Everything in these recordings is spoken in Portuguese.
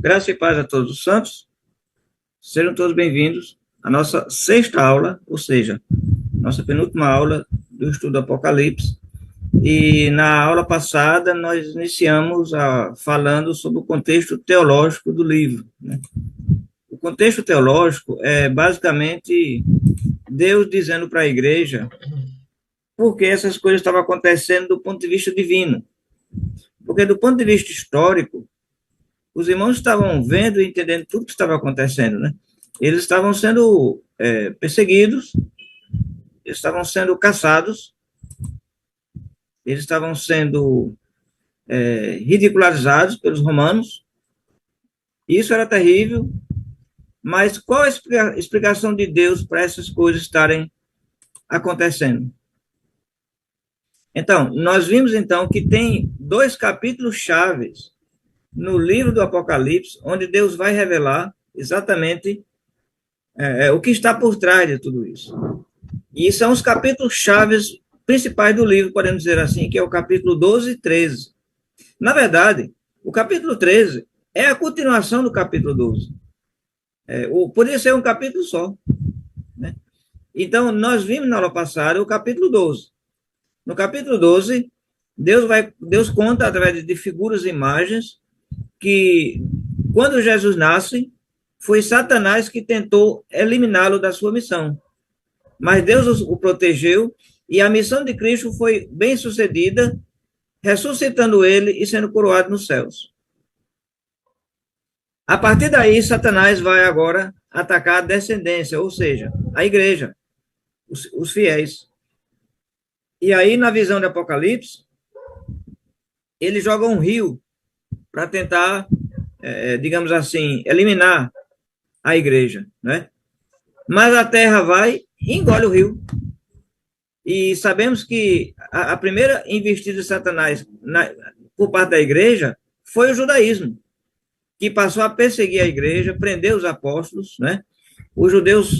Graça e paz a todos os santos. Sejam todos bem-vindos à nossa sexta aula, ou seja, nossa penúltima aula do estudo do Apocalipse. E na aula passada nós iniciamos falando sobre o contexto teológico do livro, né? O contexto teológico é basicamente Deus dizendo para a igreja por que essas coisas estavam acontecendo do ponto de vista divino. Porque do ponto de vista histórico, os irmãos estavam vendo e entendendo tudo que estava acontecendo, né? Eles estavam sendo perseguidos, eles estavam sendo caçados, eles estavam sendo ridicularizados pelos romanos. Isso era terrível, mas qual a explicação de Deus para essas coisas estarem acontecendo? Então, nós vimos então que tem dois capítulos chaves no livro do Apocalipse, onde Deus vai revelar exatamente o que está por trás de tudo isso. E são os capítulos chaves principais do livro, podemos dizer assim, que é o capítulo 12 e 13. Na verdade, o capítulo 13 é a continuação do capítulo 12. Poderia ser um capítulo só, né? Então, nós vimos na aula passada o capítulo 12. No capítulo 12, Deus conta, através de figuras e imagens, que quando Jesus nasce, foi Satanás que tentou eliminá-lo da sua missão. Mas Deus o protegeu e a missão de Cristo foi bem sucedida, ressuscitando ele e sendo coroado nos céus. A partir daí, Satanás vai agora atacar a descendência, ou seja, a igreja, os fiéis. E aí, na visão do Apocalipse, ele joga um rio para tentar, digamos assim, eliminar a igreja, né? Mas a terra vai e engole o rio. E sabemos que a primeira investida de Satanás por parte da igreja foi o judaísmo, que passou a perseguir a igreja, prender os apóstolos, né? Os judeus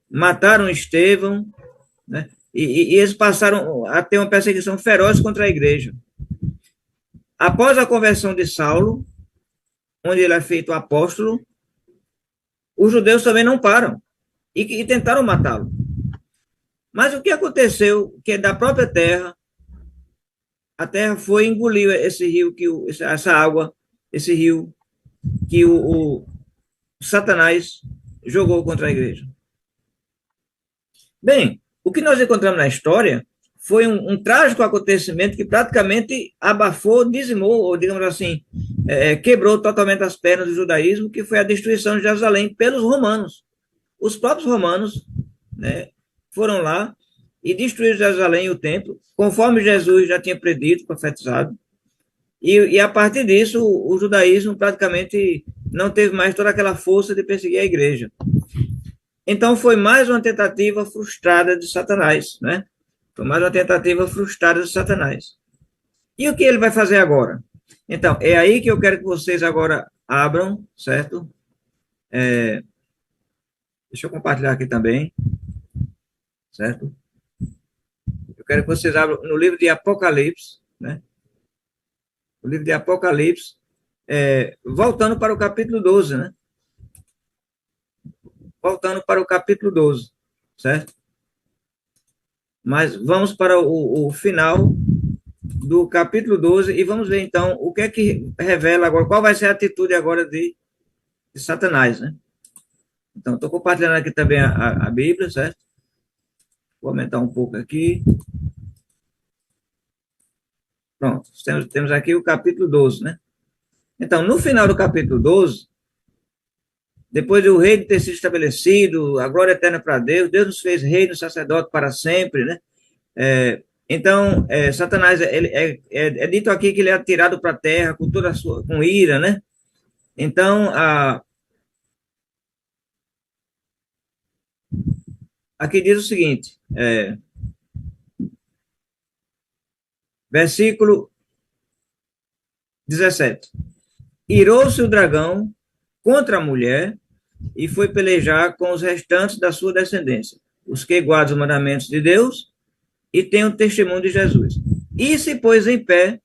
mataram Estevão, né? E eles passaram a ter uma perseguição feroz contra a igreja. Após a conversão de Saulo, onde ele é feito apóstolo, os judeus também não param e tentaram matá-lo. Mas o que aconteceu, que da própria terra, a terra foi engolir esse rio, essa água, esse rio que o Satanás jogou contra a igreja. Bem, o que nós encontramos na história foi um trágico acontecimento que praticamente abafou, dizimou, ou digamos assim, quebrou totalmente as pernas do judaísmo, que foi a destruição de Jerusalém pelos romanos. Os próprios romanos, né, foram lá e destruíram Jerusalém e o templo, conforme Jesus já tinha predito, profetizado. E a partir disso, o judaísmo praticamente não teve mais toda aquela força de perseguir a igreja. Então, foi mais uma tentativa frustrada de Satanás, né? Foi mais uma tentativa frustrada de Satanás. E o que ele vai fazer agora? Então, é aí que eu quero que vocês agora abram, certo? Deixa eu compartilhar aqui também, certo? Eu quero que vocês abram no livro de Apocalipse, né? O livro de Apocalipse, voltando para o capítulo 12, né? Voltando para o capítulo 12, certo? Mas vamos para o final do capítulo 12 e vamos ver então o que é que revela agora, qual vai ser a atitude agora de Satanás, né? Então, estou compartilhando aqui também a Bíblia, certo? Vou aumentar um pouco aqui. Pronto, temos aqui o capítulo 12, né? Então, no final do capítulo 12, depois do reino ter sido estabelecido, a glória eterna para Deus, Deus nos fez reino e sacerdote para sempre, né? Então, Satanás, é dito aqui que ele é atirado para a terra com toda a sua, com ira, né? Então, aqui diz o seguinte, versículo 17. Irou-se o dragão contra a mulher e foi pelejar com os restantes da sua descendência, os que guardam os mandamentos de Deus e têm o testemunho de Jesus. E se pôs em pé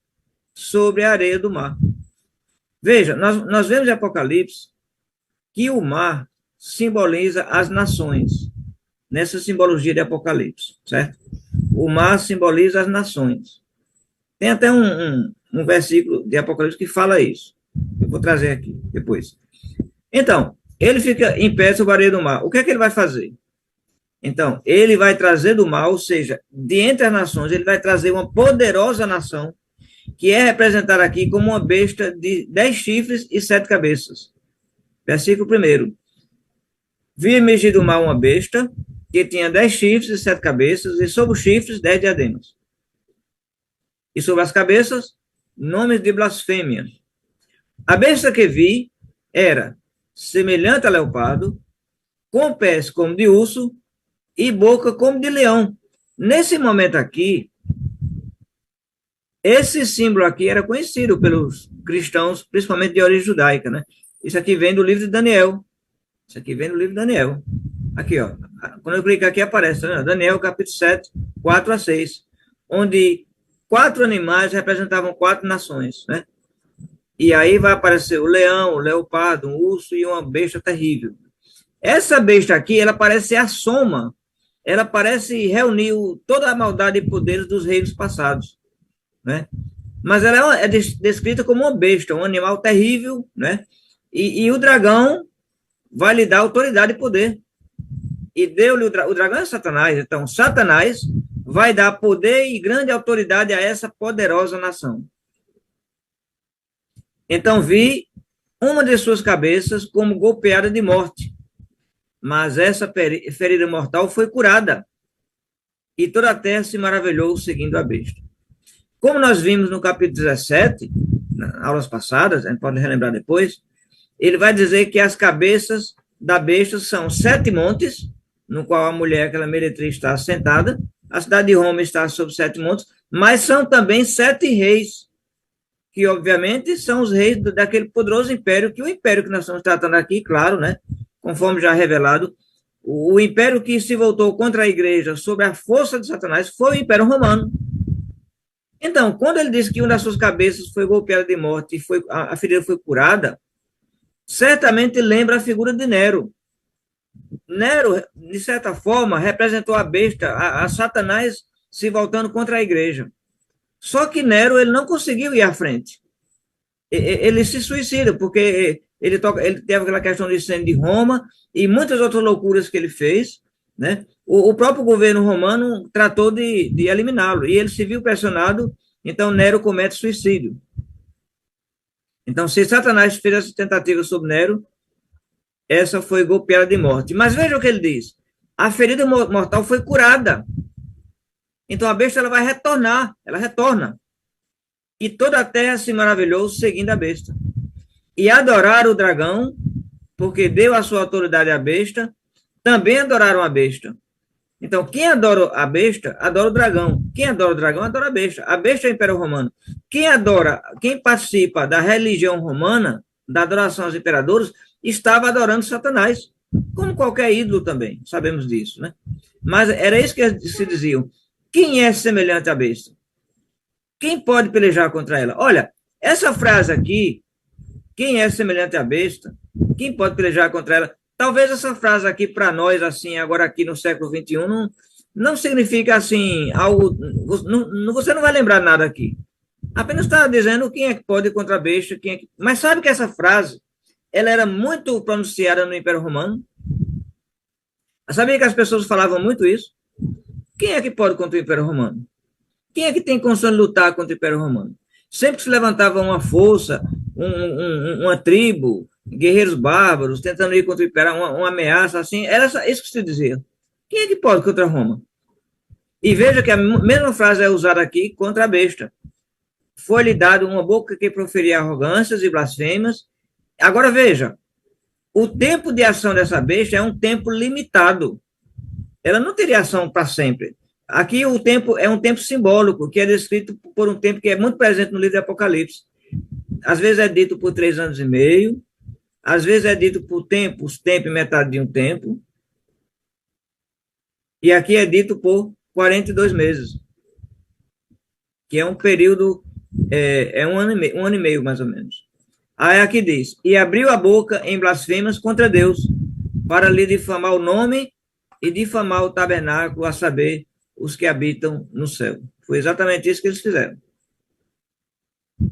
sobre a areia do mar. Veja, nós vemos em Apocalipse que o mar simboliza as nações, nessa simbologia de Apocalipse, certo? O mar simboliza as nações. Tem até um versículo de Apocalipse que fala isso. Eu vou trazer aqui depois. Então, ele fica em pé sobre a areia do mar. O que é que ele vai fazer? Então, ele vai trazer do mar, ou seja, de entre as nações, ele vai trazer uma poderosa nação, que é representada aqui como uma besta de 10 chifres e 7 cabeças. Versículo 1. Vi emergir do mar uma besta, que tinha 10 chifres e 7 cabeças, e sobre os chifres 10 diademas. E sobre as cabeças, nomes de blasfêmia. A besta que vi era semelhante a leopardo, com pés como de urso e boca como de leão. Nesse momento aqui, esse símbolo aqui era conhecido pelos cristãos, principalmente de origem judaica, né? Isso aqui vem do livro de Daniel. Isso aqui vem do livro de Daniel. Aqui, ó. Quando eu clicar aqui, aparece, né? Daniel, capítulo 7, 4 a 6, onde 4 animais representavam 4 nações, né? E aí vai aparecer o leão, o leopardo, um urso e uma besta terrível. Essa besta aqui, ela parece a soma, ela parece reunir toda a maldade e poderes dos reinos passados, né? Mas ela é descrita como uma besta, um animal terrível, né? E o dragão vai lhe dar autoridade e poder. E deu-lhe o dragão é Satanás, então Satanás vai dar poder e grande autoridade a essa poderosa nação. Então vi uma de suas cabeças como golpeada de morte, mas essa ferida mortal foi curada, e toda a terra se maravilhou seguindo a besta. Como nós vimos no capítulo 17, nas aulas passadas, a gente pode relembrar depois, ele vai dizer que as cabeças da besta são 7 montes, no qual a mulher, aquela meretriz, está sentada, a cidade de Roma está sobre 7 montes, mas são também 7 reis, que obviamente são os reis daquele poderoso império, que o império que nós estamos tratando aqui, claro, né, conforme já revelado, o império que se voltou contra a igreja sob a força de Satanás foi o Império Romano. Então, quando ele diz que uma das suas cabeças foi golpeada de morte e a ferida foi curada, certamente lembra a figura de Nero. Nero, de certa forma, representou a besta, a Satanás se voltando contra a igreja. Só que Nero ele não conseguiu ir à frente. Ele se suicida, porque ele teve aquela questão de incêndio de Roma e muitas outras loucuras que ele fez, né? O próprio governo romano tratou de eliminá-lo, e ele se viu pressionado, então Nero comete suicídio. Então, se Satanás fez essa tentativa sobre Nero, essa foi golpeada de morte. Mas veja o que ele diz. A ferida mortal foi curada. Então, a besta ela vai retornar, ela retorna. E toda a terra se maravilhou seguindo a besta. E adoraram o dragão, porque deu a sua autoridade à besta, também adoraram a besta. Então, quem adora a besta, adora o dragão. Quem adora o dragão, adora a besta. A besta é o Império Romano. Quem participa da religião romana, da adoração aos imperadores, estava adorando Satanás, como qualquer ídolo também, sabemos disso, né? Mas era isso que se diziam. Quem é semelhante à besta? Quem pode pelejar contra ela? Olha, essa frase aqui, quem é semelhante à besta? Quem pode pelejar contra ela? Talvez essa frase aqui, para nós, assim, agora aqui no século XXI, não significa, assim, algo... Você não vai lembrar nada aqui. Apenas está dizendo quem é que pode ir contra a besta, quem é que... Mas sabe que essa frase, ela era muito pronunciada no Império Romano? Sabia que as pessoas falavam muito isso? Quem é que pode contra o Império Romano? Quem é que tem condição de lutar contra o Império Romano? Sempre que se levantava uma força, uma tribo, guerreiros bárbaros, tentando ir contra o Império, uma ameaça assim, era isso que se dizia. Quem é que pode contra Roma? E veja que a mesma frase é usada aqui contra a besta. Foi-lhe dado uma boca que proferia arrogâncias e blasfêmias. Agora veja, o tempo de ação dessa besta é um tempo limitado. Ela não teria ação para sempre. Aqui o tempo é um tempo simbólico, que é descrito por um tempo que é muito presente no livro de Apocalipse. Às vezes é dito por 3 anos e meio, às vezes é dito por tempos, tempo e metade de um tempo, e aqui é dito por 42 meses, que é um período, é um ano e meio mais ou menos. Aí aqui diz, e abriu a boca em blasfêmias contra Deus, para lhe difamar o nome e difamar o tabernáculo, a saber, os que habitam no céu. Foi exatamente isso que eles fizeram.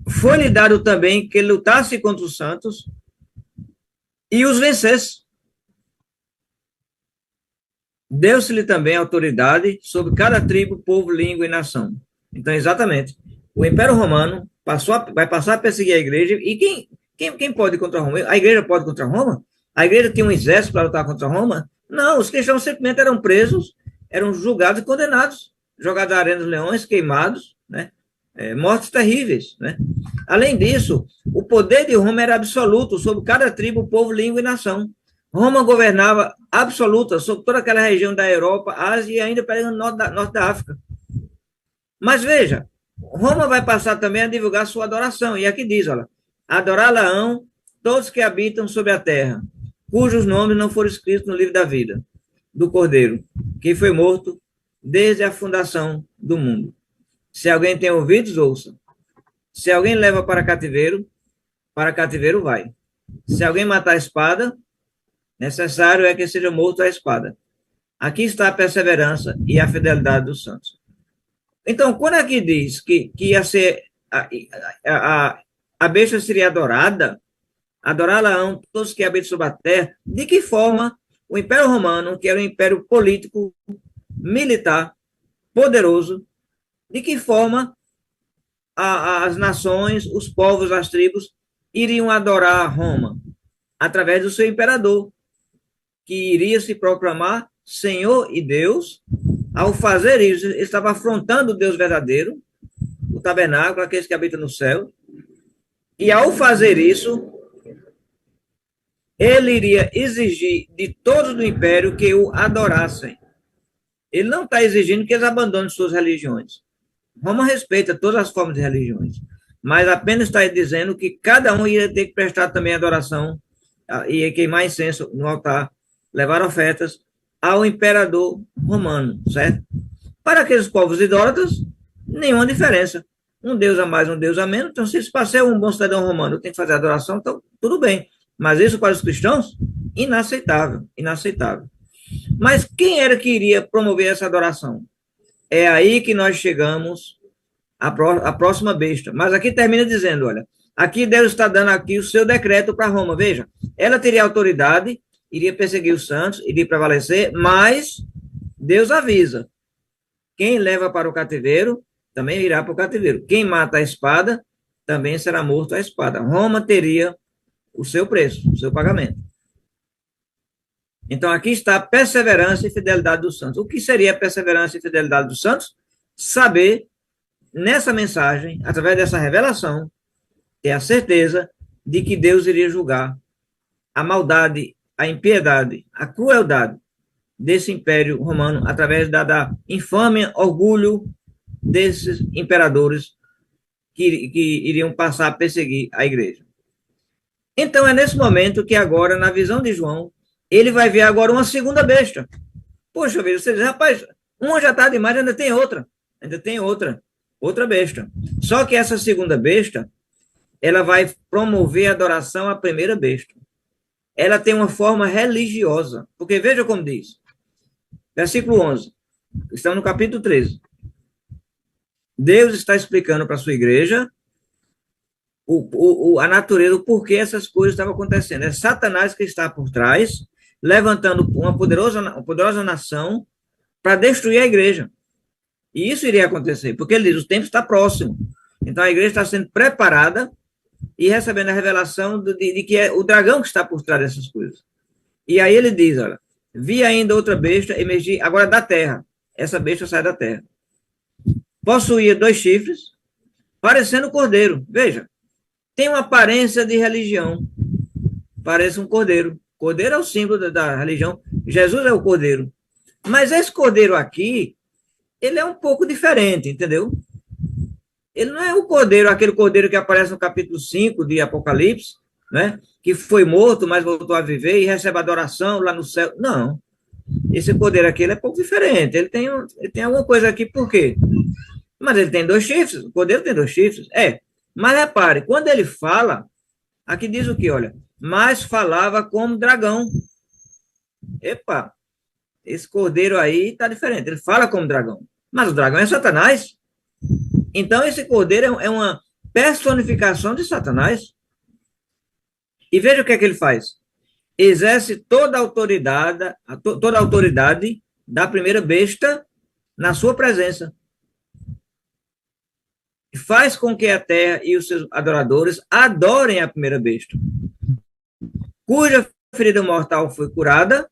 Foi-lhe dado também que ele lutasse contra os santos e os vencesse. Deu-se-lhe também autoridade sobre cada tribo, povo, língua e nação. Então, exatamente, o Império Romano vai passar a perseguir a igreja, e quem pode ir contra Roma? A igreja pode ir contra Roma? A igreja tinha um exército para lutar contra Roma? Não, os cristãos simplesmente eram presos, eram julgados e condenados, jogados na arena dos leões, queimados, né? Mortes terríveis, né? Além disso, o poder de Roma era absoluto sobre cada tribo, povo, língua e nação. Roma governava absoluta sobre toda aquela região da Europa, Ásia e ainda pegando norte da África. Mas veja, Roma vai passar também a divulgar sua adoração. E aqui diz, olha, adorá-la-ão todos que habitam sobre a terra, cujos nomes não foram escritos no livro da vida, do Cordeiro, que foi morto desde a fundação do mundo. Se alguém tem ouvidos, ouça. Se alguém leva para cativeiro vai. Se alguém matar a espada, necessário é que seja morto a espada. Aqui está a perseverança e a fidelidade dos santos. Então, quando aqui diz que ia ser a besta seria adorada, adorá-la-ão todos que habitam sobre a terra, de que forma o Império Romano, que era um império político, militar, poderoso, de que forma as nações, os povos, as tribos iriam adorar Roma? Através do seu imperador, que iria se proclamar Senhor e Deus. Ao fazer isso, ele estava afrontando o Deus verdadeiro, o tabernáculo, aqueles que habitam no céu. E ao fazer isso, ele iria exigir de todos do império que o adorassem. Ele não está exigindo que eles abandonem suas religiões. Roma respeita todas as formas de religiões, mas apenas está dizendo que cada um ia ter que prestar também adoração e queimar incenso no altar, levar ofertas ao imperador romano, certo? Para aqueles povos idólatras, nenhuma diferença. Um Deus a mais, um Deus a menos. Então, se para ser um bom cidadão romano tem que fazer adoração, então tudo bem. Mas isso para os cristãos, inaceitável, inaceitável. Mas quem era que iria promover essa adoração? É aí que nós chegamos à próxima besta. Mas aqui termina dizendo, olha, aqui Deus está dando aqui o seu decreto para Roma. Veja, ela teria autoridade, iria perseguir os santos, iria prevalecer, mas Deus avisa. Quem leva para o cativeiro, também irá para o cativeiro. Quem mata a espada, também será morto à espada. Roma teria o seu preço, o seu pagamento. Então, aqui está a perseverança e fidelidade dos santos. O que seria a perseverança e fidelidade dos santos? Saber, nessa mensagem, através dessa revelação, ter a certeza de que Deus iria julgar a maldade, a impiedade, a crueldade desse império romano, através da infame orgulho desses imperadores que iriam passar a perseguir a igreja. Então, é nesse momento que agora, na visão de João, ele vai ver agora uma segunda besta. Poxa vida, você diz, rapaz, uma já está demais, ainda tem outra besta. Só que essa segunda besta, ela vai promover a adoração à primeira besta. Ela tem uma forma religiosa, porque veja como diz, versículo 11, estamos no capítulo 13. Deus está explicando para a sua igreja a natureza, o porquê essas coisas estavam acontecendo. É Satanás que está por trás, levantando uma poderosa nação para destruir a igreja. E isso iria acontecer, porque ele diz, o tempo está próximo. Então a igreja está sendo preparada e recebendo a revelação de que é o dragão que está por trás dessas coisas. E aí ele diz, olha, vi ainda outra besta emergir agora da terra. Essa besta sai da terra. Possuía 2 chifres, parecendo cordeiro. Veja, tem uma aparência de religião. Parece um cordeiro. Cordeiro é o símbolo da religião. Jesus é o cordeiro. Mas esse cordeiro aqui, ele é um pouco diferente, entendeu? Ele não é o cordeiro, aquele cordeiro que aparece no capítulo 5 de Apocalipse, né? Que foi morto, mas voltou a viver e recebe adoração lá no céu. Não. Esse cordeiro aqui, ele é um pouco diferente. Ele tem alguma coisa aqui, por quê? Mas ele tem 2 chifres. O cordeiro tem 2 chifres. Mas repare, quando ele fala, Aqui diz o que, olha? Mas falava como dragão. Epa, esse cordeiro aí está diferente. Ele fala como dragão. Mas o dragão é Satanás. Então, esse cordeiro é uma personificação de Satanás. E veja o que é que ele faz. Exerce toda a autoridade da primeira besta na sua presença. Faz com que a terra e os seus adoradores adorem a primeira besta, cuja ferida mortal foi curada.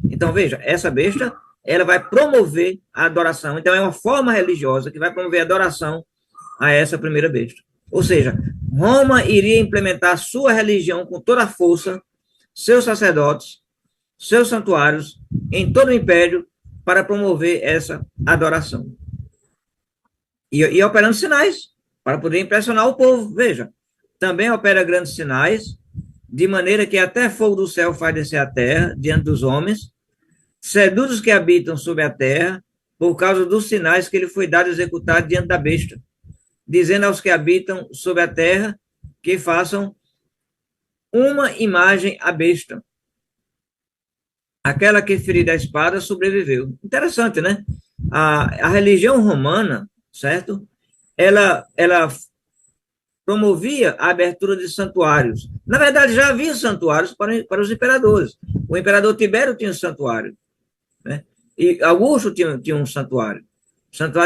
Então, veja, essa besta, ela vai promover a adoração. Então, é uma forma religiosa que vai promover a adoração a essa primeira besta. Ou seja, Roma iria implementar sua religião com toda a força, seus sacerdotes, seus santuários, em todo o império, para promover essa adoração. E operando sinais, para poder impressionar o povo. Veja, também opera grandes sinais, de maneira que até fogo do céu faz descer a terra, diante dos homens, seduz os que habitam sobre a terra, por causa dos sinais que ele foi dado a executar diante da besta, dizendo aos que habitam sobre a terra que façam uma imagem à besta. Aquela que ferida a espada sobreviveu. Interessante, né? A religião romana, certo? Ela promovia a abertura de santuários. Na verdade, já havia santuários para os imperadores. O imperador Tibério tinha um santuário, né? E Augusto tinha um santuário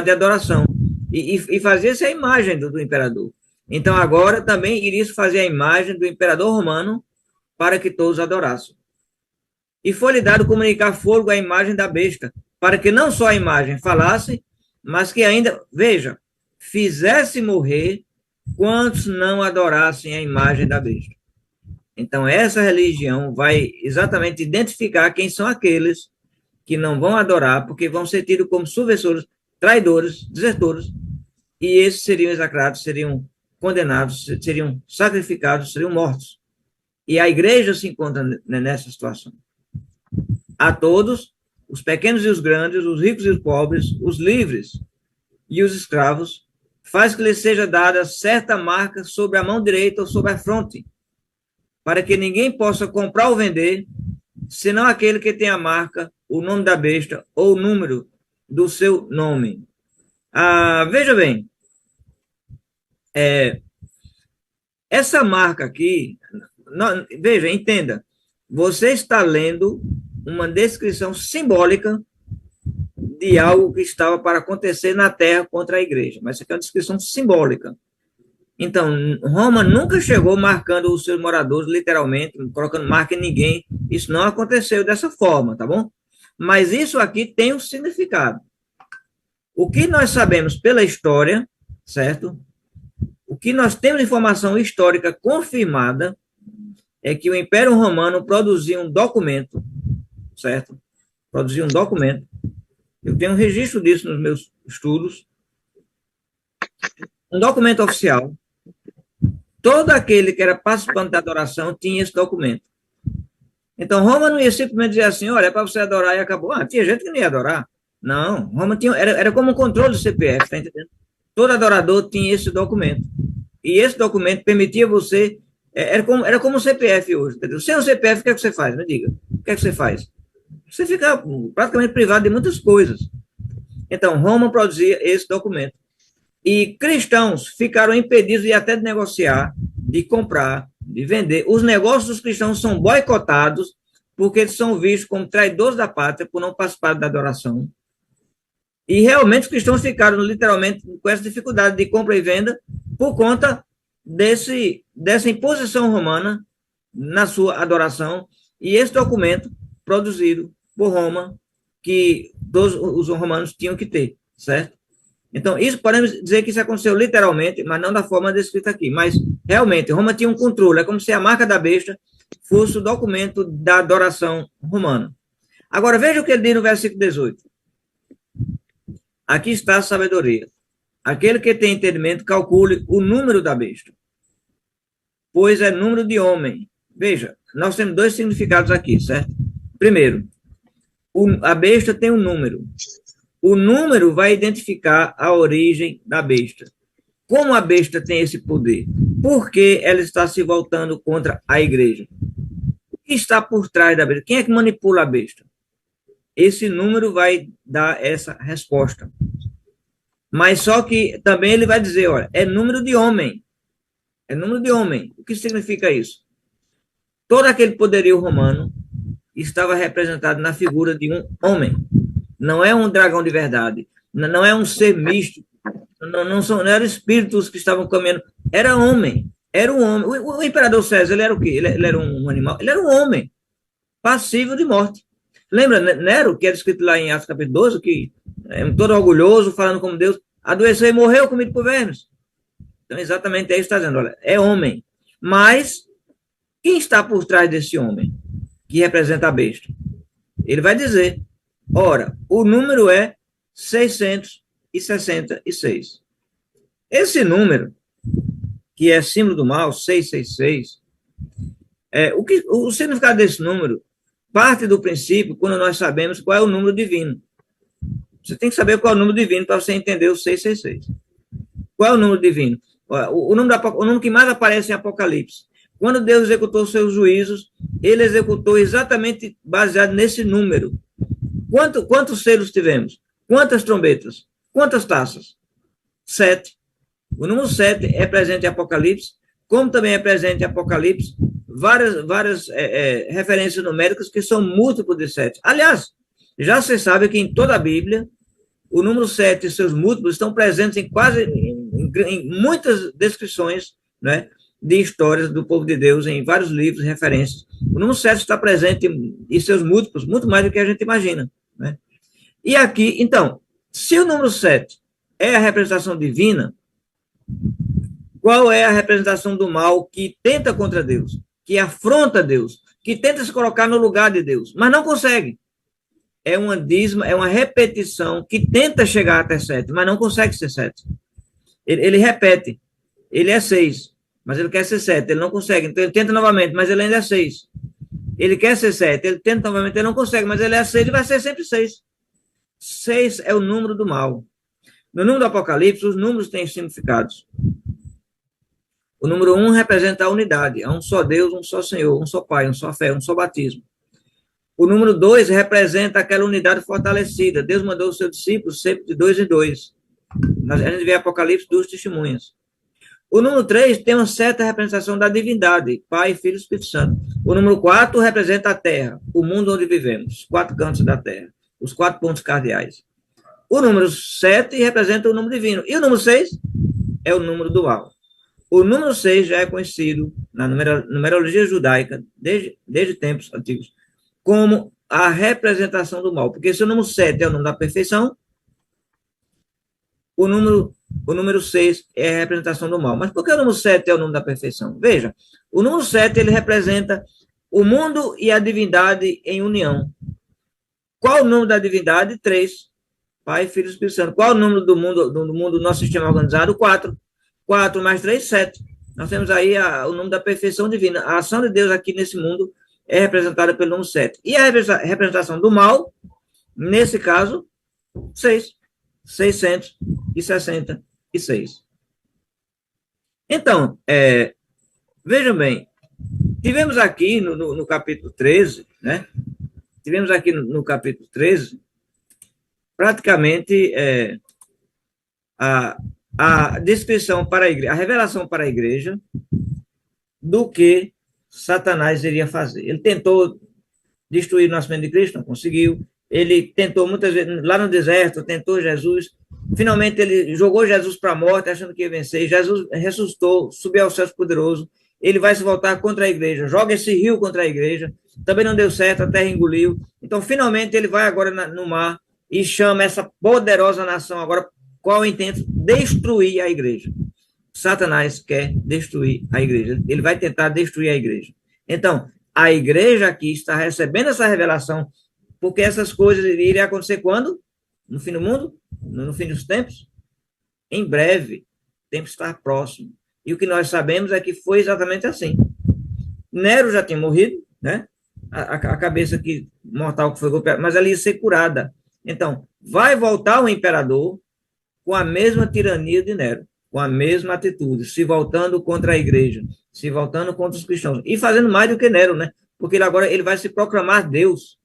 de adoração. E fazia-se a imagem do imperador. Então, agora também iria fazer a imagem do imperador romano para que todos adorassem. E foi-lhe dado comunicar fogo à imagem da besta, para que não só a imagem falasse, mas que ainda, veja, fizesse morrer quantos não adorassem a imagem da besta. Então, essa religião vai exatamente identificar quem são aqueles que não vão adorar, porque vão ser tidos como subversores, traidores, desertores, e esses seriam execrados, seriam condenados, seriam sacrificados, seriam mortos. E a igreja se encontra nessa situação. A todos, os pequenos e os grandes, os ricos e os pobres, os livres e os escravos, faz que lhes seja dada certa marca sobre a mão direita ou sobre a fronte, para que ninguém possa comprar ou vender, senão aquele que tem a marca, o nome da besta ou o número do seu nome. Veja bem, essa marca aqui, veja, entenda, você está lendo uma descrição simbólica de algo que estava para acontecer na terra contra a igreja, mas isso aqui é uma descrição simbólica. Então, Roma nunca chegou marcando os seus moradores, literalmente, colocando marca em ninguém. Isso não aconteceu dessa forma, tá bom? Mas isso aqui tem um significado. O que nós sabemos pela história, certo? O que nós temos de informação histórica confirmada é que o Império Romano produzia um documento, certo? Produzia um documento. Eu tenho um registro disso nos meus estudos. Um documento oficial. Todo aquele que era participante da adoração tinha esse documento. Então, Roma não ia simplesmente dizer assim, olha, é para você adorar e acabou. Tinha gente que não ia adorar. Não, Roma era como um controle do CPF, tá entendendo? Todo adorador tinha esse documento. E esse documento permitia você... Era como o CPF hoje, entendeu? Sem o CPF, o que é que você faz? Me diga. O que é que você faz? Você fica praticamente privado de muitas coisas. Então, Roma produzia esse documento. E cristãos ficaram impedidos de até de negociar, de comprar, de vender. Os negócios dos cristãos são boicotados porque eles são vistos como traidores da pátria por não participar da adoração. E realmente os cristãos ficaram literalmente com essa dificuldade de compra e venda por conta dessa imposição romana na sua adoração. E esse documento produzido por Roma, que todos os romanos tinham que ter, certo? Então, isso podemos dizer que isso aconteceu literalmente, mas não da forma descrita aqui. Mas, realmente, Roma tinha um controle. É como se a marca da besta fosse o documento da adoração romana. Agora, veja o que ele diz no versículo 18. Aqui está a sabedoria. Aquele que tem entendimento, calcule o número da besta, pois é número de homem. Veja, nós temos dois significados aqui, certo? Primeiro, a besta tem um número. O número vai identificar a origem da besta. Como a besta tem esse poder? por que ela está se voltando contra a igreja? O que está por trás da besta? Quem é que manipula a besta? Esse número vai dar essa resposta. Mas só que também ele vai dizer, olha, é número de homem. É número de homem. O que significa isso? Todo aquele poderio romano estava representado na figura de um homem. Não é um dragão de verdade. Não é um ser místico. Não eram espíritos que estavam caminhando. Era homem. Era um homem. O imperador César, ele era o quê? Ele era um animal? Ele era um homem passível de morte. Lembra Nero, que era escrito lá em Atos capítulo 12, que é todo orgulhoso, falando como Deus, adoeceu e morreu comido por vermes. Então, exatamente é isso que está dizendo. Olha, é homem. Mas, quem está por trás desse homem, que representa a besta? Ele vai dizer, ora, o número é 666. Esse número, que é símbolo do mal, 666, o significado desse número parte do princípio quando nós sabemos qual é o número divino. Você tem que saber qual é o número divino para você entender o 666. Qual é o número divino? O número que mais aparece em Apocalipse. Quando Deus executou seus juízos, ele executou exatamente baseado nesse número. Quantos selos tivemos? Quantas trombetas? Quantas taças? 7. O número 7 é presente em Apocalipse, como também é presente em Apocalipse várias referências numéricas que são múltiplos de 7. Aliás, já você sabe que em toda a Bíblia, o número 7 e seus múltiplos estão presentes em muitas descrições, né, de histórias do povo de Deus, em vários livros e referências. O número 7 está presente em seus múltiplos, muito mais do que a gente imagina. Né? E aqui, então, se o número 7 é a representação divina, qual é a representação do mal que tenta contra Deus, que afronta Deus, que tenta se colocar no lugar de Deus, mas não consegue? É uma dízima, é uma repetição que tenta chegar até 7, mas não consegue ser 7. Ele repete, ele é 6, mas ele quer ser 7, ele não consegue, então ele tenta novamente, mas ele ainda é 6. Ele quer ser 7, ele tenta novamente, ele não consegue, mas ele é 6 e vai ser sempre 6. 6 é o número do mal. No número do Apocalipse, os números têm significados. O número 1 representa a unidade, é um só Deus, um só Senhor, um só Pai, um só fé, um só batismo. O número 2 representa aquela unidade fortalecida. Deus mandou os seus discípulos sempre de 2 em 2. A gente vê Apocalipse, 2 testemunhas. O número 3 tem uma certa representação da divindade, Pai, Filho e Espírito Santo. O número 4 representa a terra, o mundo onde vivemos, os 4 cantos da terra, os 4 pontos cardeais. O número 7 representa o número divino. E o número 6 é o número dual. O número 6 já é conhecido na numerologia judaica, desde tempos antigos, como a representação do mal. Porque se o número 7 é o número da perfeição, o número 6 é a representação do mal. Mas por que o número 7 é o número da perfeição? Veja, o número 7 ele representa o mundo e a divindade em união. Qual o número da divindade? 3. Pai, Filho e Espírito Santo. Qual o número do mundo do nosso sistema organizado? 4. 4 mais 3, 7. Nós temos aí o número da perfeição divina. A ação de Deus aqui nesse mundo é representada pelo número 7. E a representação do mal, nesse caso, 6. 666. Então, vejam bem, tivemos aqui no capítulo 13, né? Tivemos aqui no capítulo 13, praticamente a descrição para a igreja, a revelação para a igreja do que Satanás iria fazer. Ele tentou destruir o nascimento de Cristo, não conseguiu. Ele tentou muitas vezes, lá no deserto, tentou Jesus. Finalmente, ele jogou Jesus para a morte, achando que ia vencer. Jesus ressuscitou, subiu aos céus poderoso. Ele vai se voltar contra a igreja, joga esse rio contra a igreja. Também não deu certo, a terra engoliu. Então, finalmente, ele vai agora no mar e chama essa poderosa nação agora. Qual é o intento? Destruir a igreja. Satanás quer destruir a igreja. Ele vai tentar destruir a igreja. Então, a igreja aqui está recebendo essa revelação, porque essas coisas iriam acontecer quando? No fim do mundo? No fim dos tempos? Em breve. O tempo está próximo. E o que nós sabemos é que foi exatamente assim. Nero já tinha morrido, né? A cabeça aqui, mortal que foi golpeada, mas ela ia ser curada. Então, vai voltar o imperador com a mesma tirania de Nero, com a mesma atitude, se voltando contra a igreja, se voltando contra os cristãos, e fazendo mais do que Nero, né? Porque ele agora ele vai se proclamar Deus,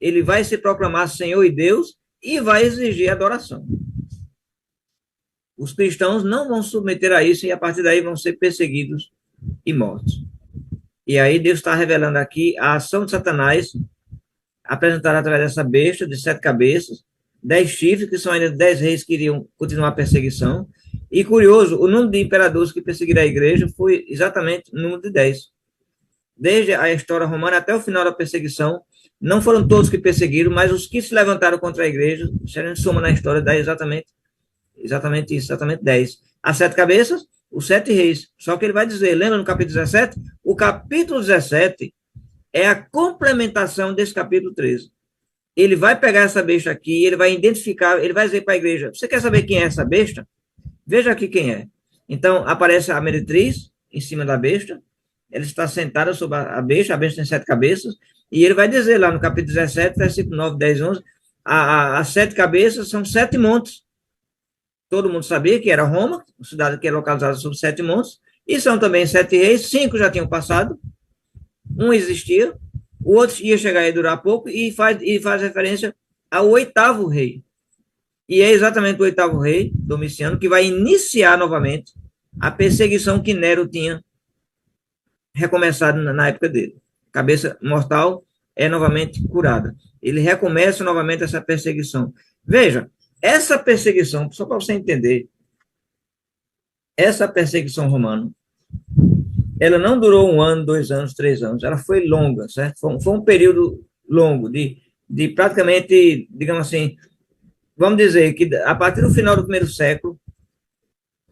ele vai se proclamar Senhor e Deus, e vai exigir adoração. Os cristãos não vão submeter a isso, e a partir daí vão ser perseguidos e mortos. E aí Deus está revelando aqui a ação de Satanás, apresentada através dessa besta de 7 cabeças, 10 chifres, que são ainda 10 reis que iriam continuar a perseguição. E curioso, o número de imperadores que perseguiram a igreja foi exatamente o número de 10. Desde a história romana até o final da perseguição, não foram todos que perseguiram, mas os que se levantaram contra a igreja, se a gente soma na história, dá exatamente isso, exatamente 10. As 7 cabeças, os 7 reis. Só que ele vai dizer, lembra no capítulo 17? O capítulo 17 é a complementação desse capítulo 13. Ele vai pegar essa besta aqui, ele vai identificar, ele vai dizer para a igreja, você quer saber quem é essa besta? Veja aqui quem é. Então, aparece a meretriz em cima da besta, ela está sentada sobre a besta tem 7 cabeças, e ele vai dizer lá no capítulo 17, versículo 9, 10, 11, as 7 cabeças são 7 montes. Todo mundo sabia que era Roma, uma cidade que é localizada sobre 7 montes, e são também 7 reis, 5 já tinham passado, um existia, o outro ia chegar e durar pouco, e faz referência ao 8º rei. E é exatamente o 8º rei, Domiciano, que vai iniciar novamente a perseguição que Nero tinha recomeçado na época dele. Cabeça mortal é novamente curada. Ele recomeça novamente essa perseguição. Veja, essa perseguição, só para você entender, essa perseguição romana, ela não durou 1 ano, 2 anos, 3 anos, ela foi longa, certo? Foi um período longo, de praticamente, digamos assim, vamos dizer que a partir do final do primeiro século,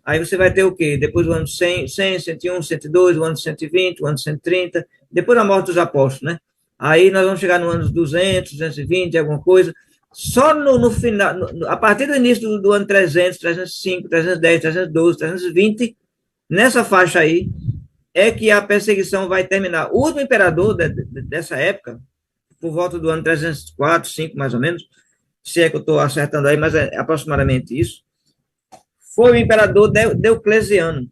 aí você vai ter o quê? Depois do ano 100, 101, 102, o ano 120, o ano 130, depois da morte dos apóstolos, né? Aí nós vamos chegar no ano 200, 220, alguma coisa. Só no final, a partir do início do ano 300, 305, 310, 312, 320, nessa faixa aí, é que a perseguição vai terminar. O último imperador dessa época, por volta do ano 304, 5 mais ou menos, se é que eu estou acertando aí, mas é aproximadamente isso, foi o imperador Diocleciano.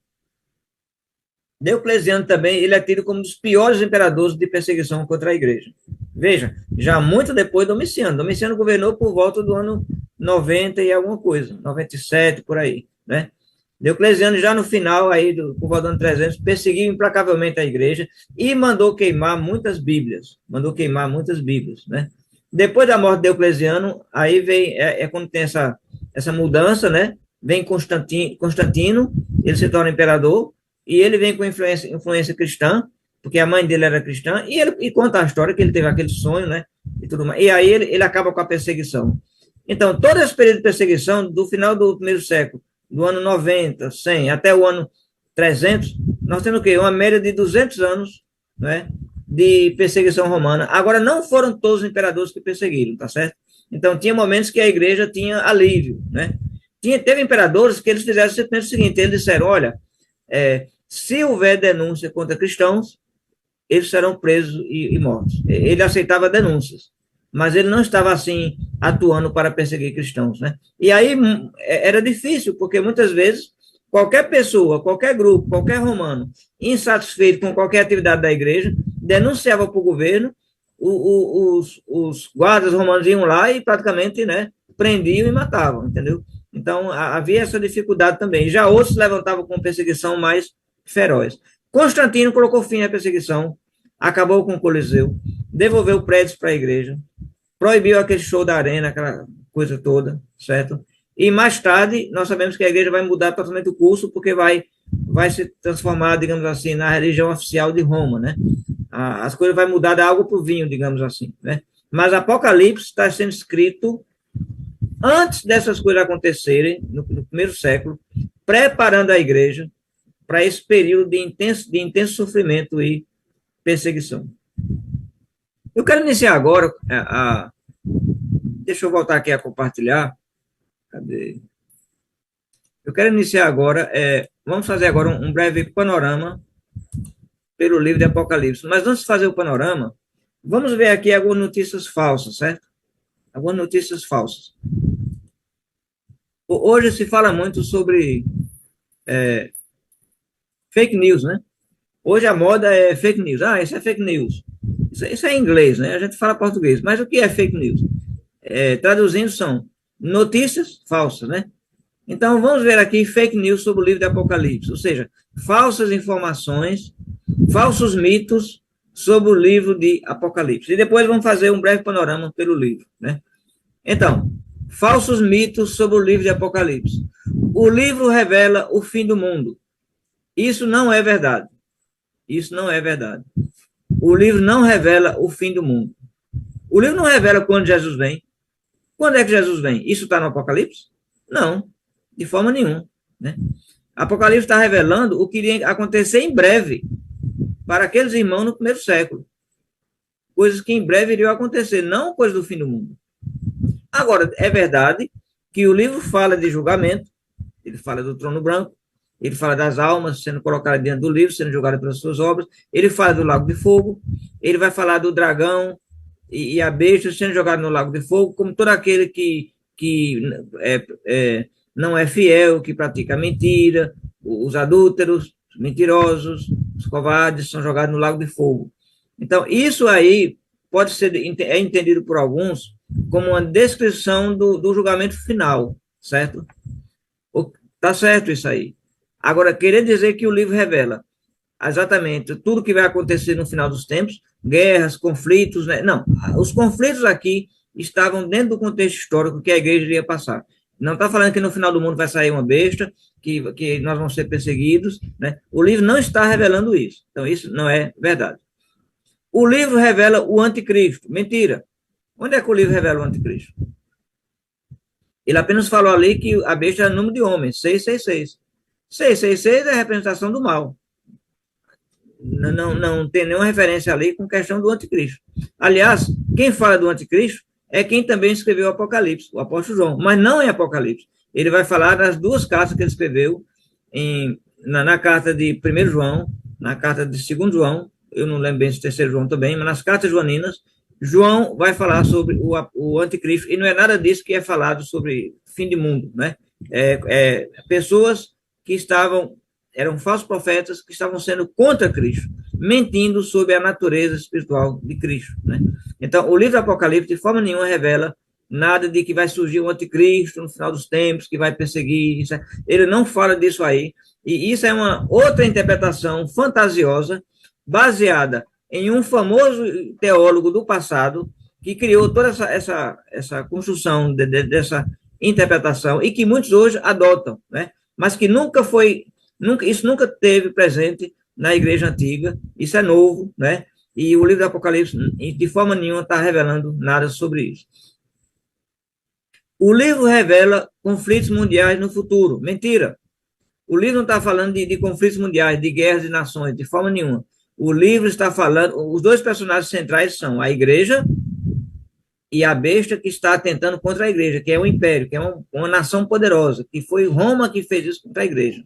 Diocleciano também, ele é tido como um dos piores imperadores de perseguição contra a igreja. Veja, já muito depois de Domiciano. Domiciano governou por volta do ano 90 e alguma coisa, 97, por aí, né? Diocleciano, já no final, aí, por volta do ano 300, perseguiu implacavelmente a igreja e mandou queimar muitas Bíblias. Né? Depois da morte de Diocleciano, aí vem, quando tem essa mudança, né? Vem Constantino, ele se torna imperador, e ele vem com influência cristã, porque a mãe dele era cristã, e conta a história que ele teve aquele sonho, né? E tudo mais. E aí ele acaba com a perseguição. Então, todo esse período de perseguição, do final do primeiro século, do ano 90, 100, até o ano 300, nós temos o quê? Uma média de 200 anos, né, de perseguição romana. Agora, não foram todos os imperadores que perseguiram, tá certo? Então, tinha momentos que a igreja tinha alívio, né? Teve imperadores que eles fizeram simplesmente o seguinte, eles disseram, olha, se houver denúncia contra cristãos, eles serão presos e mortos. Ele aceitava denúncias, mas ele não estava, assim, atuando para perseguir cristãos, né? E aí era difícil, porque muitas vezes qualquer pessoa, qualquer grupo, qualquer romano, insatisfeito com qualquer atividade da igreja, denunciava para o governo, os guardas romanos iam lá e praticamente, né, prendiam e matavam, entendeu? Então, havia essa dificuldade também. Já outros levantavam com perseguição mais feroz. Constantino colocou fim à perseguição, acabou com o Coliseu, devolveu prédios para a igreja, proibiu aquele show da arena, aquela coisa toda, certo? E mais tarde, nós sabemos que a igreja vai mudar totalmente o curso, porque vai se transformar, digamos assim, na religião oficial de Roma, né? As coisas vão mudar da água para o vinho, digamos assim, né? Mas Apocalipse está sendo escrito antes dessas coisas acontecerem, no primeiro século, preparando a igreja para esse período de intenso sofrimento e perseguição. Eu quero iniciar agora, deixa eu voltar aqui a compartilhar. Cadê? Eu quero iniciar agora, vamos fazer agora um breve panorama pelo livro de Apocalipse. Mas antes de fazer o panorama, vamos ver aqui algumas notícias falsas, certo? Algumas notícias falsas. Hoje se fala muito sobre fake news, né? Hoje a moda é fake news. Ah, isso é fake news. Isso é em inglês, né? A gente fala português. Mas o que é fake news? Traduzindo, são notícias falsas, né? Então, vamos ver aqui fake news sobre o livro de Apocalipse, ou seja, falsas informações, falsos mitos sobre o livro de Apocalipse. E depois vamos fazer um breve panorama pelo livro, né? Então, falsos mitos sobre o livro de Apocalipse. O livro revela o fim do mundo. Isso não é verdade. Isso não é verdade. O livro não revela o fim do mundo. O livro não revela quando Jesus vem. Quando é que Jesus vem? Isso está no Apocalipse? Não, de forma nenhuma, né? Apocalipse está revelando o que iria acontecer em breve para aqueles irmãos no primeiro século. Coisas que em breve iriam acontecer, não coisas do fim do mundo. Agora, é verdade que o livro fala de julgamento, ele fala do trono branco, ele fala das almas sendo colocadas dentro do livro, sendo julgadas pelas suas obras, ele fala do lago de fogo, ele vai falar do dragão e a besta sendo jogado no lago de fogo, como todo aquele que não é fiel, que pratica mentira, os adúlteros, os mentirosos, os covardes são jogados no lago de fogo. Então, isso aí pode ser entendido por alguns como uma descrição do julgamento final, certo? Tá certo isso aí. Agora, querer dizer que o livro revela exatamente tudo que vai acontecer no final dos tempos, guerras, conflitos, né? Não, os conflitos aqui estavam dentro do contexto histórico que a igreja iria passar. Não está falando que no final do mundo vai sair uma besta, que nós vamos ser perseguidos, né? O livro não está revelando isso. Então, isso não é verdade. O livro revela o anticristo. Mentira. Onde é que o livro revela o anticristo? Ele apenas falou ali que a besta era o número de homens, 666. 666 é a representação do mal. Não tem nenhuma referência ali com questão do anticristo. Aliás, quem fala do anticristo é quem também escreveu o Apocalipse, o apóstolo João, mas não em Apocalipse. Ele vai falar das duas cartas que ele escreveu, na carta de 1 João, na carta de 2 João, eu não lembro bem se 3 João também, mas nas cartas joaninas, João vai falar sobre o anticristo, e não é nada disso que é falado sobre fim de mundo, né? Pessoas que eram falsos profetas que estavam sendo contra Cristo, mentindo sobre a natureza espiritual de Cristo, né? Então, o livro do Apocalipse, de forma nenhuma, revela nada de que vai surgir um anticristo no final dos tempos, que vai perseguir. Ele não fala disso aí. E isso é uma outra interpretação fantasiosa, baseada em um famoso teólogo do passado, que criou toda essa construção dessa interpretação, e que muitos hoje adotam, né? Mas que isso nunca teve presente na igreja antiga, isso é novo, né? E o livro do Apocalipse, de forma nenhuma, está revelando nada sobre isso. O livro revela conflitos mundiais no futuro. Mentira. O livro não está falando de conflitos mundiais, de guerras de nações, de forma nenhuma. O livro está falando, os dois personagens centrais são a igreja e a besta que está atentando contra a igreja, que é o império, que é uma nação poderosa, que foi Roma que fez isso contra a igreja.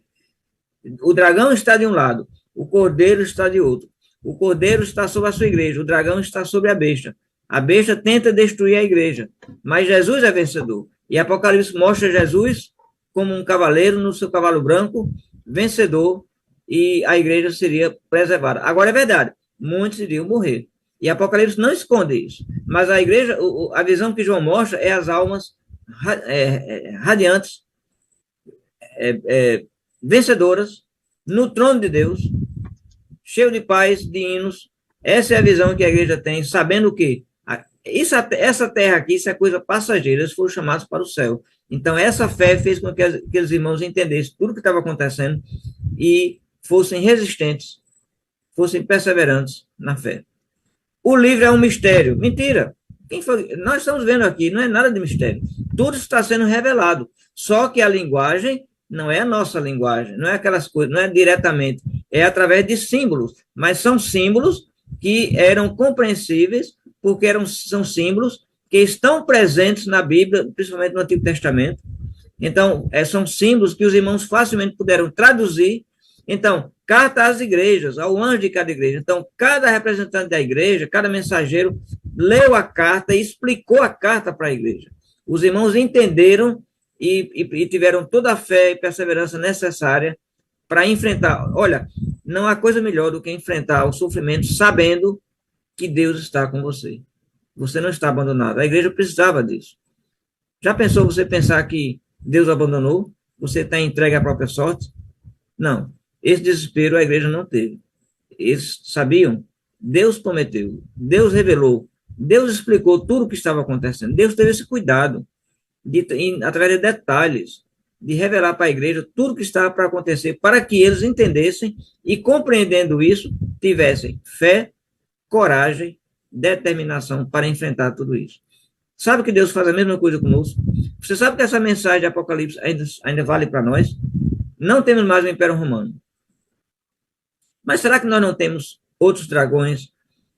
O dragão está de um lado, o cordeiro está de outro. O cordeiro está sobre a sua igreja, o dragão está sobre a besta. A besta tenta destruir a igreja, mas Jesus é vencedor. E Apocalipse mostra Jesus como um cavaleiro no seu cavalo branco, vencedor, e a igreja seria preservada. Agora é verdade, muitos iriam morrer. E Apocalipse não esconde isso. Mas a igreja, a visão que João mostra é as almas radiantes, vencedoras, no trono de Deus, cheio de paz, de hinos. Essa é a visão que a igreja tem, sabendo que essa terra aqui, isso é coisa passageira, eles foram chamados para o céu. Então, essa fé fez com que aqueles irmãos entendessem tudo o que estava acontecendo e fossem resistentes, fossem perseverantes na fé. O livro é um mistério. Mentira. Nós estamos vendo aqui, não é nada de mistério. Tudo está sendo revelado. Só que a linguagem não é a nossa linguagem, não é aquelas coisas, não é diretamente, é através de símbolos, mas são símbolos que eram compreensíveis, porque são símbolos que estão presentes na Bíblia, principalmente no Antigo Testamento. Então, são símbolos que os irmãos facilmente puderam traduzir. Então, carta às igrejas, ao anjo de cada igreja. Então, cada representante da igreja, cada mensageiro, leu a carta e explicou a carta para a igreja. Os irmãos entenderam e tiveram toda a fé e perseverança necessária para enfrentar. Olha, não há coisa melhor do que enfrentar o sofrimento sabendo que Deus está com você. Você não está abandonado. A igreja precisava disso. Já pensou você pensar que Deus abandonou? Você está entregue à própria sorte? Não. Esse desespero a igreja não teve. Eles sabiam. Deus prometeu. Deus revelou. Deus explicou tudo o que estava acontecendo. Deus teve esse cuidado, através de detalhes, de revelar para a igreja tudo o que estava para acontecer, para que eles entendessem e, compreendendo isso, tivessem fé, coragem, determinação para enfrentar tudo isso. Sabe que Deus faz a mesma coisa conosco? Você sabe que essa mensagem de Apocalipse ainda vale para nós? Não temos mais o Império Romano. Mas será que nós não temos outros dragões,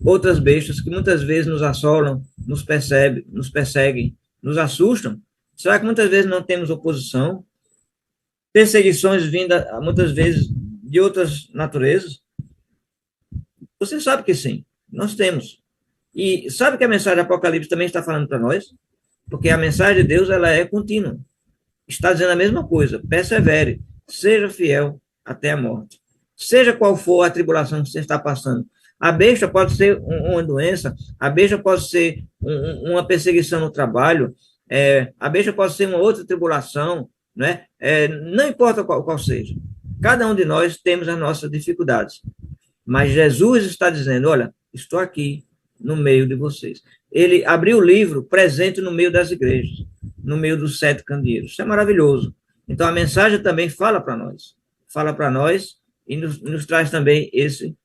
outras bestas que muitas vezes nos assolam, nos perseguem, nos assustam? Será que muitas vezes não temos oposição? Perseguições vindas, muitas vezes, de outras naturezas? Você sabe que sim, nós temos. E sabe que a mensagem do Apocalipse também está falando para nós? Porque a mensagem de Deus, ela é contínua. Está dizendo a mesma coisa. Persevere, seja fiel até a morte. Seja qual for a tribulação que você está passando. A besta pode ser uma doença, a besta pode ser uma perseguição no trabalho, a besta pode ser uma outra tribulação, né? Não importa qual seja. Cada um de nós temos as nossas dificuldades. Mas Jesus está dizendo, olha, estou aqui no meio de vocês. Ele abriu o livro presente no meio das igrejas, no meio dos 7 candeeiros. Isso é maravilhoso. Então, a mensagem também fala para nós. Fala para nós e nos traz também esse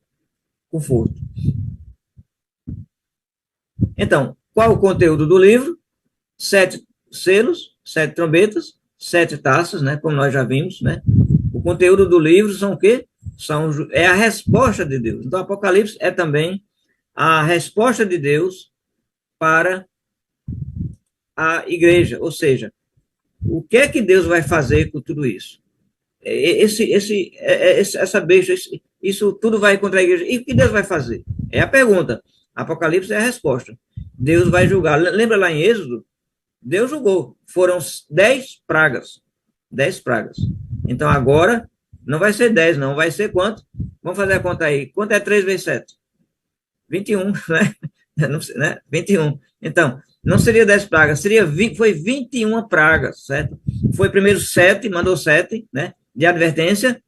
conforto. Então, qual o conteúdo do livro? 7 selos, 7 trombetas, 7 taças, né? Como nós já vimos, né? O conteúdo do livro são o quê? É a resposta de Deus. Então, Apocalipse é também a resposta de Deus para a igreja, ou seja, o que é que Deus vai fazer com tudo isso? Essa besta, isso tudo vai contra a igreja. E o que Deus vai fazer? É a pergunta. Apocalipse é a resposta. Deus vai julgar. Lembra lá em Êxodo? Deus julgou. Foram 10 pragas. 10 pragas. Então agora não vai ser 10, não. Vai ser quanto? Vamos fazer a conta aí. Quanto é 3 vezes 7? 21, né? Né? 21. Então, não seria 10 pragas, foi 21 pragas, certo? Foi primeiro 7, mandou 7, né? De advertência,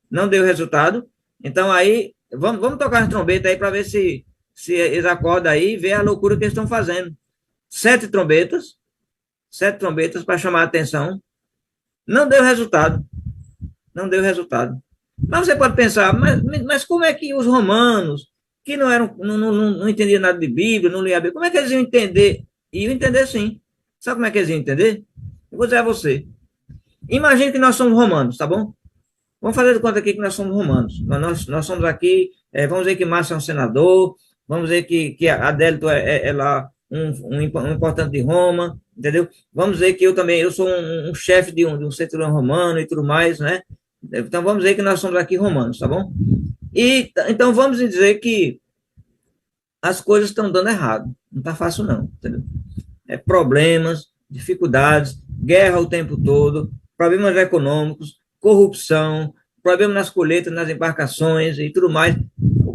não deu resultado. Então, aí, vamos tocar as trombetas aí para ver se eles acordam aí e vê a loucura que eles estão fazendo. 7 trombetas para chamar a atenção. Não deu resultado. Não deu resultado. Mas você pode pensar, mas como é que os romanos, que não entendiam nada de Bíblia, não liam a Bíblia, como é que eles iam entender? Iam entender sim. Sabe como é que eles iam entender? Eu vou dizer a você. Imagine que nós somos romanos, tá bom? Vamos fazer de conta aqui que nós somos romanos. Nós somos aqui, vamos dizer que Márcio é um senador, vamos dizer que Adélito é lá um importante de Roma, entendeu? Vamos dizer que eu sou um chefe de um centurião romano e tudo mais, né? Então vamos dizer que nós somos aqui romanos, tá bom? E então vamos dizer que as coisas estão dando errado. Não está fácil, não, entendeu? Problemas, dificuldades, guerra o tempo todo, problemas econômicos, corrupção, problemas nas colheitas, nas embarcações e tudo mais.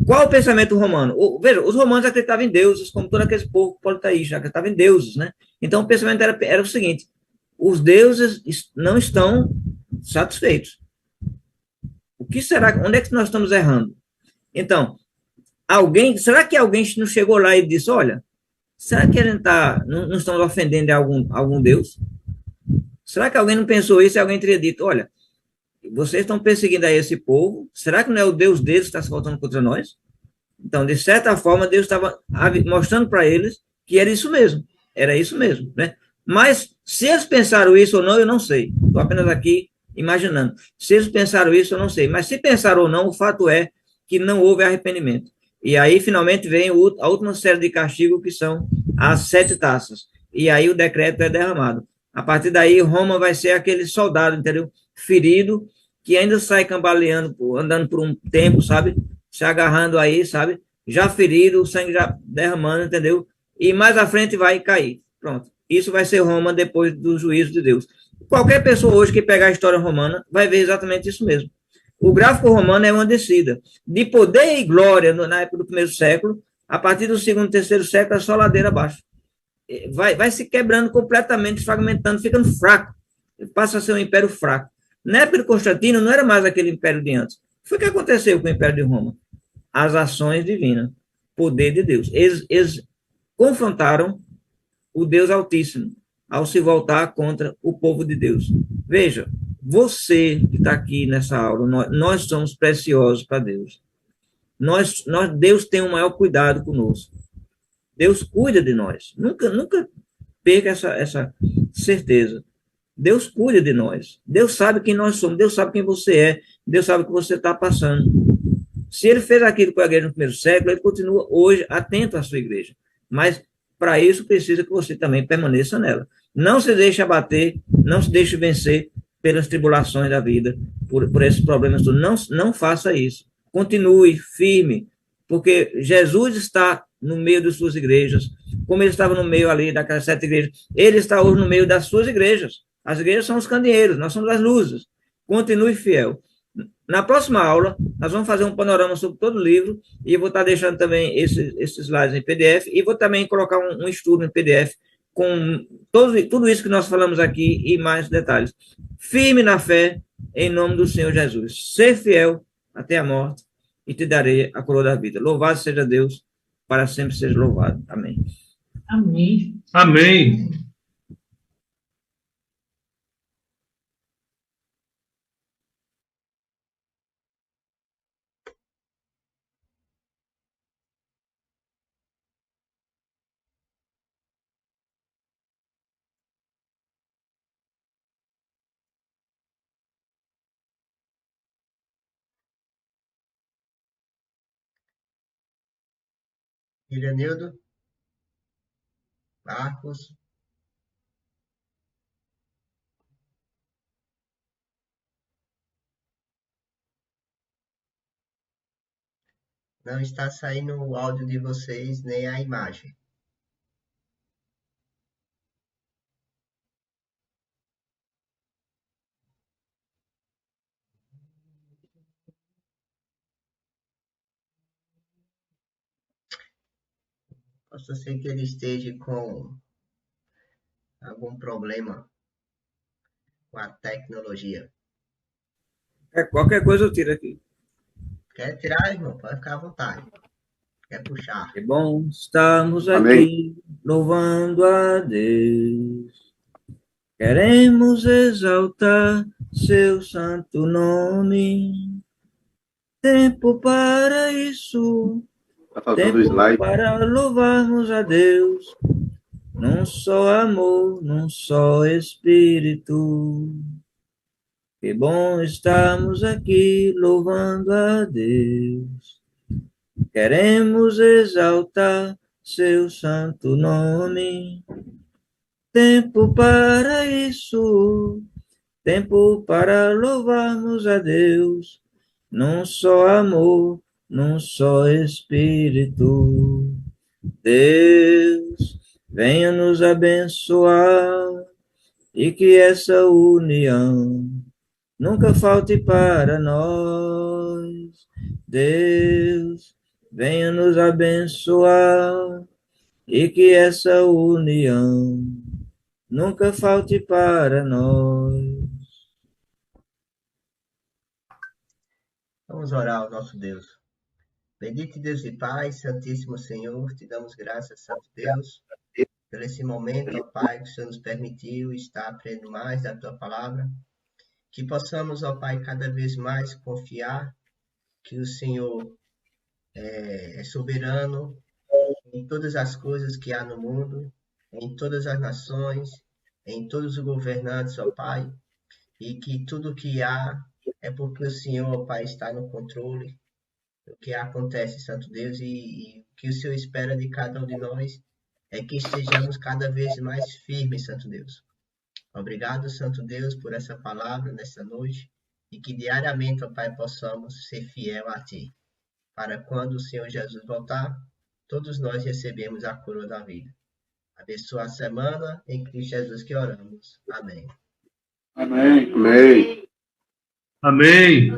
Qual o pensamento romano? Veja, os romanos acreditavam em deuses, como todo aquele povo politeísta, acreditavam em deuses, né? Então o pensamento era o seguinte: os deuses não estão satisfeitos. O que será? Onde é que nós estamos errando? Então, será que alguém não chegou lá e disse, olha, será que a gente não estamos ofendendo algum Deus? Será que alguém não pensou isso e alguém teria dito, olha, vocês estão perseguindo aí esse povo, será que não é o Deus deles que está se voltando contra nós? Então, de certa forma, Deus estava mostrando para eles que era isso mesmo, né? Mas, se eles pensaram isso ou não, eu não sei. Estou apenas aqui imaginando. Se eles pensaram isso, eu não sei. Mas se pensaram ou não, o fato é que não houve arrependimento. E aí, finalmente, vem a última série de castigo, que são as 7 taças. E aí o decreto é derramado. A partir daí, Roma vai ser aquele soldado, entendeu? Ferido, que ainda sai cambaleando, andando por um tempo, sabe? Se agarrando aí, sabe? Já ferido, o sangue já derramando, entendeu? E mais à frente vai cair. Pronto. Isso vai ser Roma depois do juízo de Deus. Qualquer pessoa hoje que pegar a história romana vai ver exatamente isso mesmo. O gráfico romano é uma descida. De poder e glória na época do primeiro século, a partir do segundo, terceiro século, é só ladeira abaixo. Vai se quebrando completamente, fragmentando, ficando fraco. Passa a ser um império fraco. Na época de Constantino, não era mais aquele império de antes. Foi o que aconteceu com o Império de Roma. As ações divinas, poder de Deus. Eles confrontaram o Deus Altíssimo ao se voltar contra o povo de Deus. Veja, você que está aqui nessa aula, nós somos preciosos para Deus. Deus tem o maior cuidado conosco. Deus cuida de nós. Nunca perca essa certeza. Deus cuida de nós. Deus sabe quem nós somos. Deus sabe quem você é. Deus sabe o que você está passando. Se ele fez aquilo com a igreja no primeiro século, ele continua hoje atento à sua igreja. Mas, para isso, precisa que você também permaneça nela. Não se deixe abater, não se deixe vencer pelas tribulações da vida, por esses problemas. Não faça isso. Continue firme, porque Jesus está no meio de suas igrejas, como ele estava no meio ali daquelas 7 igrejas. Ele está hoje no meio das suas igrejas. As igrejas são os candeeiros, nós somos as luzes. Continue fiel. Na próxima aula, nós vamos fazer um panorama sobre todo o livro, e eu vou estar deixando também esses slides em PDF, e vou também colocar um estudo em PDF com tudo isso que nós falamos aqui e mais detalhes. Firme na fé, em nome do Senhor Jesus. Ser fiel até a morte, e te darei a coroa da vida. Louvado seja Deus, para sempre seja louvado. Amém. Amém. Amém. Iranildo, Marcos, não está saindo o áudio de vocês nem a imagem. Posso ser que ele esteja com algum problema com a tecnologia. Qualquer coisa eu tiro aqui. Quer tirar, irmão? Pode ficar à vontade. Quer puxar? É bom estarmos aqui, Amém. louvando a Deus. Queremos exaltar seu santo nome. Tempo para isso, Tá faltando o tempo slide. para louvarmos a Deus. Num só amor, num só Espírito. Que bom estarmos aqui, louvando a Deus. Queremos exaltar seu santo nome. Tempo para isso, tempo para louvarmos a Deus, num só amor, num só Espírito. Deus, venha nos abençoar, e que essa união nunca falte para nós. Deus, venha nos abençoar, e que essa união nunca falte para nós. Vamos orar ao nosso Deus. Bendito Deus e Pai, Santíssimo Senhor, te damos graças, Santo Deus, por esse momento, ó Pai, que o Senhor nos permitiu estar aprendendo mais da Tua Palavra. Que possamos, ó Pai, cada vez mais confiar que o Senhor é soberano em todas as coisas que há no mundo, em todas as nações, em todos os governantes, ó Pai, e que tudo que há é porque o Senhor, ó Pai, está no controle do que acontece, Santo Deus, e o que o Senhor espera de cada um de nós é que estejamos cada vez mais firmes, Santo Deus. Obrigado, Santo Deus, por essa palavra nessa noite, e que diariamente, ó Pai, possamos ser fiel a Ti, para quando o Senhor Jesus voltar, todos nós recebemos a coroa da vida. Abençoa a semana, em Cristo Jesus que oramos. Amém. Amém. Amém. Amém.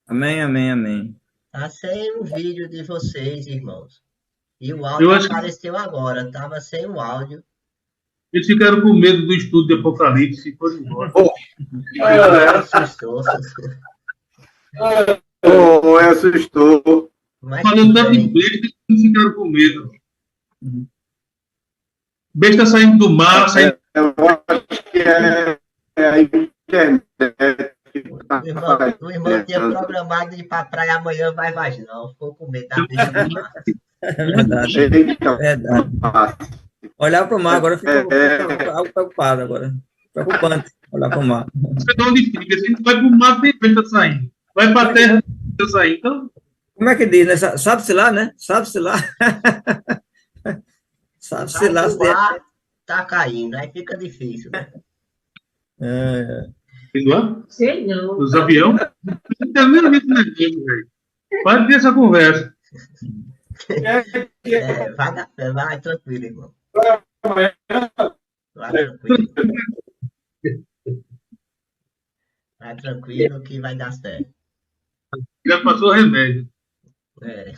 Amém, amém, amém. Tá sem o vídeo de vocês, irmãos. E o Eu áudio acho que apareceu agora. Tava sem o áudio. eles ficaram com medo do estudo de Apocalipse e foram embora. Assustou. Assustou. Mas Falou tudo tanto bem. em besta que eles ficaram com medo. Besta saindo do mar, saindo. Eu acho que é a internet. O irmão tinha programado de ir pra praia amanhã, vai mais não. Ficou com medo da besta do mar. É verdade, Eita, verdade. Olhar para o mar agora fica algo preocupado agora. Preocupante olhar para o mar. Você não onde fica. Se vai para o mar, tem besta saindo. Vai para a terra, tem besta saindo. Então, Como é que diz, né? Sabe-se lá, né? Sabe-se lá. Sabe-se Sai lá. do ar, tá caindo. Aí fica difícil, né? entendeu? Sei não. Os aviões. Não tem a mesma vez mesmo, velho. Pode ter essa conversa. Vai na fé, vai tranquilo, irmão. Vai tranquilo. Vai tranquilo que vai dar certo. Já passou o remédio. É.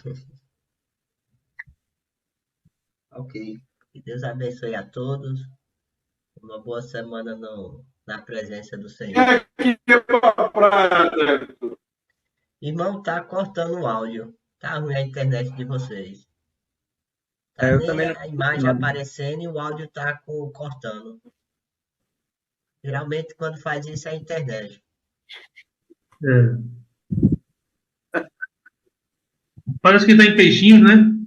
Ok. Que Deus abençoe a todos. Uma boa semana na presença do Senhor. Irmão, tá cortando o áudio. Tá ruim a internet de vocês. Tá Eu nem também não a imagem nada. aparecendo e o áudio tá cortando. Geralmente quando faz isso é a internet. Parece que está em peixinhos, né?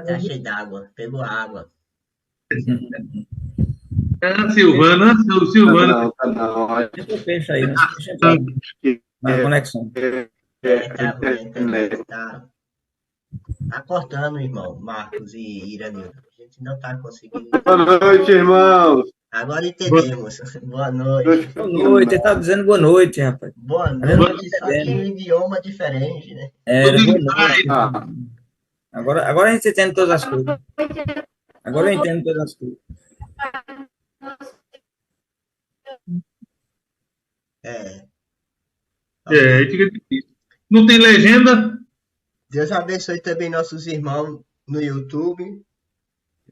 Tá cheio d'água. Pegou água. Silvana. Não. Deixa o peixe aí, né? Deixa entrar na conexão. Tá ruim a internet. Tá cortando, irmão. Marcos e Iranildo. A gente não tá conseguindo. Boa noite, irmãos. Agora entendemos. Boa noite. Boa noite, ele tá dizendo boa noite, rapaz. Boa noite, só que em um idioma diferente, né? Boa noite. Agora a gente entende todas as coisas. Agora eu entendo todas as coisas. Fica difícil. Não tem legenda? Deus abençoe também nossos irmãos no YouTube.